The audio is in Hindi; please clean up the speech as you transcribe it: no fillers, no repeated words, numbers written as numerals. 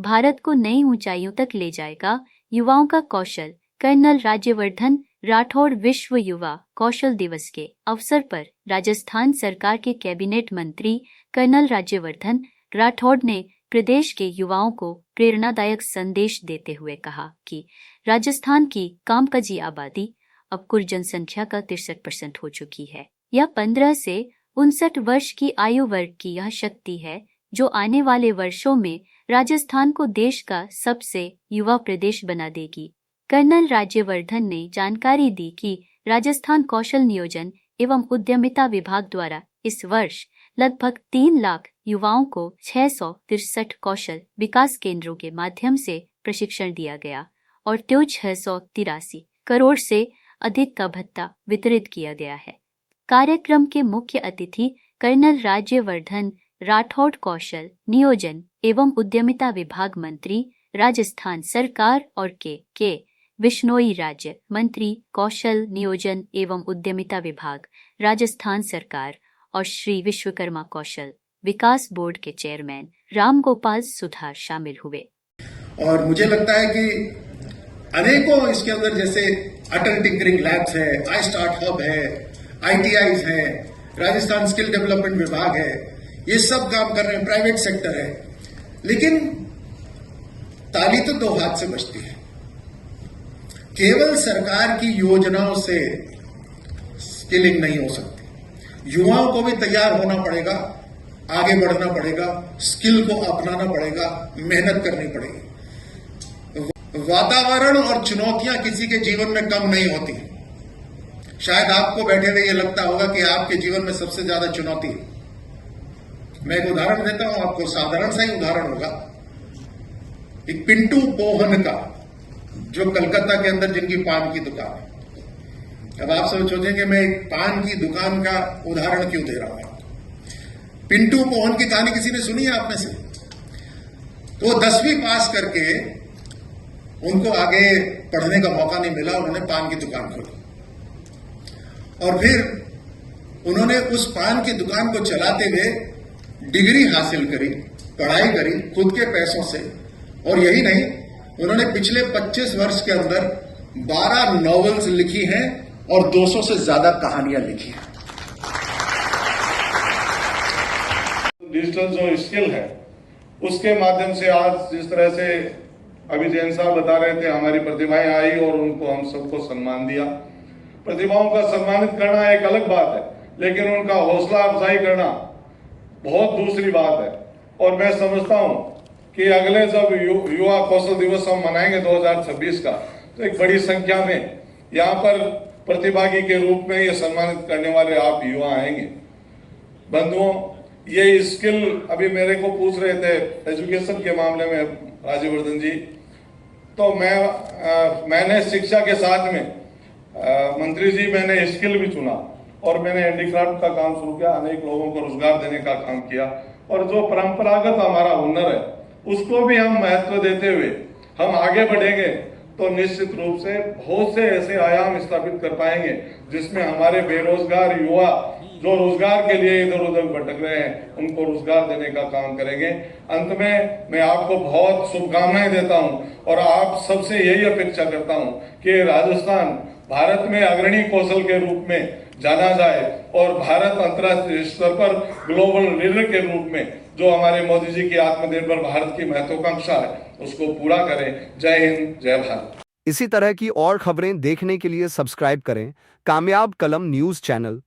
भारत को नई ऊंचाइयों तक ले जाएगा। युवाओं का कौशल। कर्नल राज्यवर्धन राठौड़ विश्व युवा कौशल दिवस के अवसर पर राजस्थान सरकार के कैबिनेट मंत्री कर्नल राज्यवर्धन राठौड़ ने प्रदेश के युवाओं को प्रेरणादायक संदेश देते हुए कहा कि राजस्थान की कामकाजी आबादी अब कुल जनसंख्या का 63% हो चुकी है। यह 15 से 59 वर्ष की आयु वर्ग की यह शक्ति है जो आने वाले वर्षों में राजस्थान को देश का सबसे युवा प्रदेश बना देगी। कर्नल राज्यवर्धन ने जानकारी दी कि राजस्थान कौशल नियोजन एवं उद्यमिता विभाग द्वारा इस वर्ष लगभग 3 लाख युवाओं को 663 कौशल विकास केंद्रों के माध्यम से प्रशिक्षण दिया गया और 683 करोड़ से अधिक का भत्ता वितरित किया गया है। कार्यक्रम के मुख्य अतिथि कर्नल राज्यवर्धन राठौड़ कौशल नियोजन एवं उद्यमिता विभाग मंत्री राजस्थान सरकार और के विश्नोई राज्य मंत्री कौशल नियोजन एवं उद्यमिता विभाग राजस्थान सरकार और श्री विश्वकर्मा कौशल विकास बोर्ड के चेयरमैन राम गोपाल सुधार शामिल हुए। और मुझे लगता है कि अनेकों इसके अंदर जैसे अटल टिंकरिंग लैब्स है, आई स्टार्ट हब है, ITIs है, राजस्थान स्किल डेवलपमेंट विभाग है, ये सब काम कर रहे हैं, प्राइवेट सेक्टर है। लेकिन ताली तो 2 हाथ से बजती है। केवल सरकार की योजनाओं से स्किलिंग नहीं हो सकती। युवाओं को भी तैयार होना पड़ेगा, आगे बढ़ना पड़ेगा, स्किल को अपनाना पड़ेगा, मेहनत करनी पड़ेगी। वातावरण और चुनौतियां किसी के जीवन में कम नहीं होती। शायद आपको बैठे हुए ये लगता होगा कि आपके जीवन में सबसे ज्यादा चुनौती है। मैं एक उदाहरण देता हूं आपको, साधारण सा ही उदाहरण होगा। एक पिंटू पोहन का, जो कलकत्ता के अंदर जिनकी पान की दुकान है। अब आप सब सोचेंगे मैं एक पान की दुकान का उदाहरण क्यों दे रहा हूं। पिंटू पोहन की कहानी किसी ने सुनी है आप में से? तो वो 10वीं पास करके उनको आगे पढ़ने का मौका नहीं मिला, उन्होंने पान की दुकान खोली और फिर उन्होंने उस पान की दुकान को चलाते हुए डिग्री हासिल करी, पढ़ाई करी खुद के पैसों से। और यही नहीं, उन्होंने पिछले 25 वर्ष के अंदर 12 नॉवेल्स लिखी हैं और 200 से ज्यादा कहानियां लिखी हैं। डिजिटल जो स्किल है उसके माध्यम से आज जिस तरह से अभी जैन साहब बता रहे थे, हमारी प्रतिभाएं आई और उनको हम सबको सम्मान दिया। प्रतिभाओं का सम्मानित करना एक अलग बात है, लेकिन उनका हौसला अफजाई करना बहुत दूसरी बात है। और मैं समझता हूं कि अगले जब युवा कौशल दिवस हम मनाएंगे 2026 का, तो एक बड़ी संख्या में यहाँ पर प्रतिभागी के रूप में ये सम्मानित करने वाले आप युवा आएंगे। बंधुओं, ये स्किल अभी मेरे को पूछ रहे थे एजुकेशन के मामले में राज्यवर्धन जी, तो मैंने शिक्षा के साथ में मंत्री जी मैंने स्किल भी चुना और मैंने हैंडीक्राफ्ट का काम शुरू किया, अनेक लोगों को रोजगार देने का काम किया। और जो परंपरागत हमारा हुनर है उसको भी हम महत्व देते हुए हम आगे बढ़ेंगे तो निश्चित रूप से बहुत से ऐसे आयाम स्थापित कर पाएंगे जिसमें हमारे बेरोजगार युवा जो रोजगार के लिए इधर उधर भटक रहे हैं उनको रोजगार देने का काम करेंगे। अंत में मैं आपको बहुत शुभकामनाएं देता हूं और आप सबसे यही अपेक्षा करता हूं कि राजस्थान भारत में अग्रणी कौशल के रूप में जाना जाए और भारत अंतर्राष्ट्रीय स्तर पर ग्लोबल लीडर के रूप में जो हमारे मोदी जी की आत्मनिर्भर भारत की महत्वाकांक्षा है उसको पूरा करें। जय हिंद, जय भारत। इसी तरह की और खबरें देखने के लिए सब्सक्राइब करें कामयाब कलम न्यूज़ चैनल।